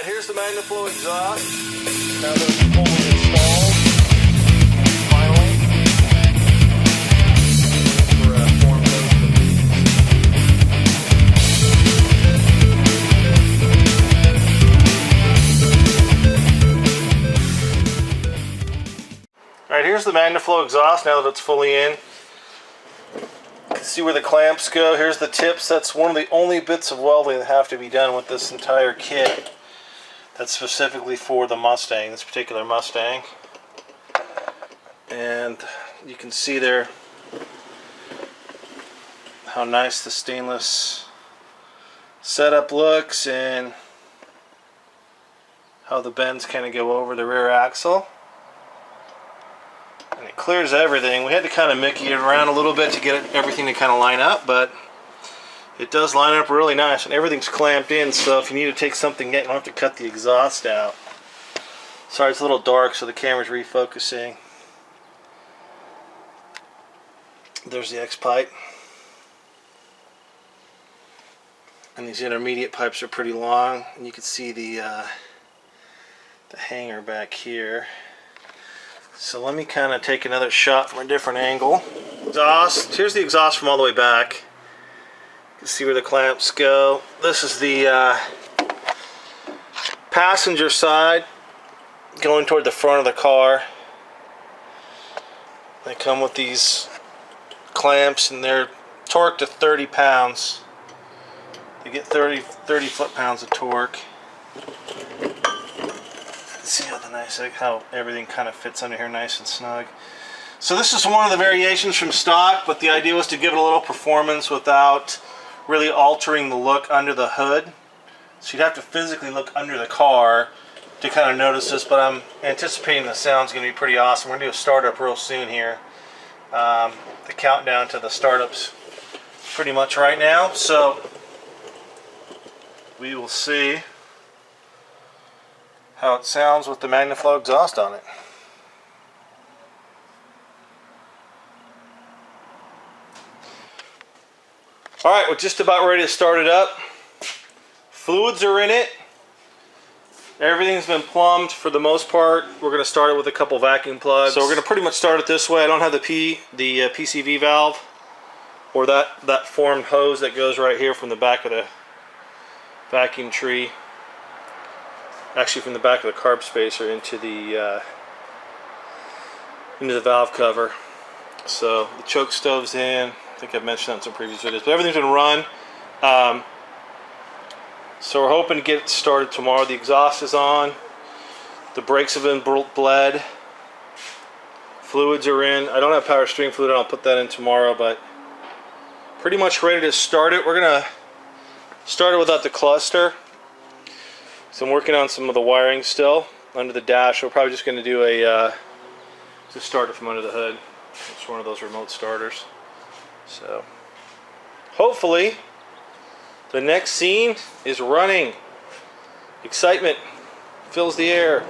Here's the MagnaFlow exhaust. Now that it's fully installed, finally, for form Alright, here's the MagnaFlow exhaust now that it's fully in. You can see where the clamps go. Here's the tips. That's one of the only bits of welding that have to be done with this entire kit. That's specifically for the Mustang, this particular Mustang. And you can see there how nice the stainless setup looks and how the bends kind of go over the rear axle. And it clears everything. We had to kind of mickey it around a little bit to get everything to kind of line up, but it does line up really nice, and everything's clamped in, so if you need to take something out, you don't have to cut the exhaust out. Sorry, it's a little dark, so the camera's refocusing. There's the X pipe. And these intermediate pipes are pretty long, and you can see the hanger back here. So let me kind of take another shot from a different angle. Exhaust. Here's the exhaust from all the way back. You can see where the clamps go. This is the passenger side going toward the front of the car. They come with these clamps and they're torqued to 30 pounds. You get 30 foot-pounds of torque. See how everything kind of fits under here nice and snug. So this is one of the variations from stock, but the idea was to give it a little performance without really altering the look under the hood. So you'd have to physically look under the car to kind of notice this, but I'm anticipating the sound's going to be pretty awesome. We're going to do a startup real soon here. The countdown to the startup's pretty much right now, so we will see how it sounds with the MagnaFlow exhaust on it. Alright, we're just about ready to start it up. Fluids are in it. Everything's been plumbed for the most part. We're going to start it with a couple vacuum plugs. So we're going to pretty much start it this way. I don't have the PCV valve or that formed hose that goes right here from the back of the vacuum tree. Actually from the back of the carb spacer into the valve cover. So the choke stove's in. I think I've mentioned that in some previous videos, but everything's been run. So we're hoping to get it started tomorrow. The exhaust is on. The brakes have been bled. Fluids are in. I don't have power steering fluid. I'll put that in tomorrow, but pretty much ready to start it. We're gonna start it without the cluster. So I'm working on some of the wiring still under the dash. We're probably just going to do a just start it from under the hood. It's one of those remote starters. So hopefully the next scene is running. Excitement fills the air.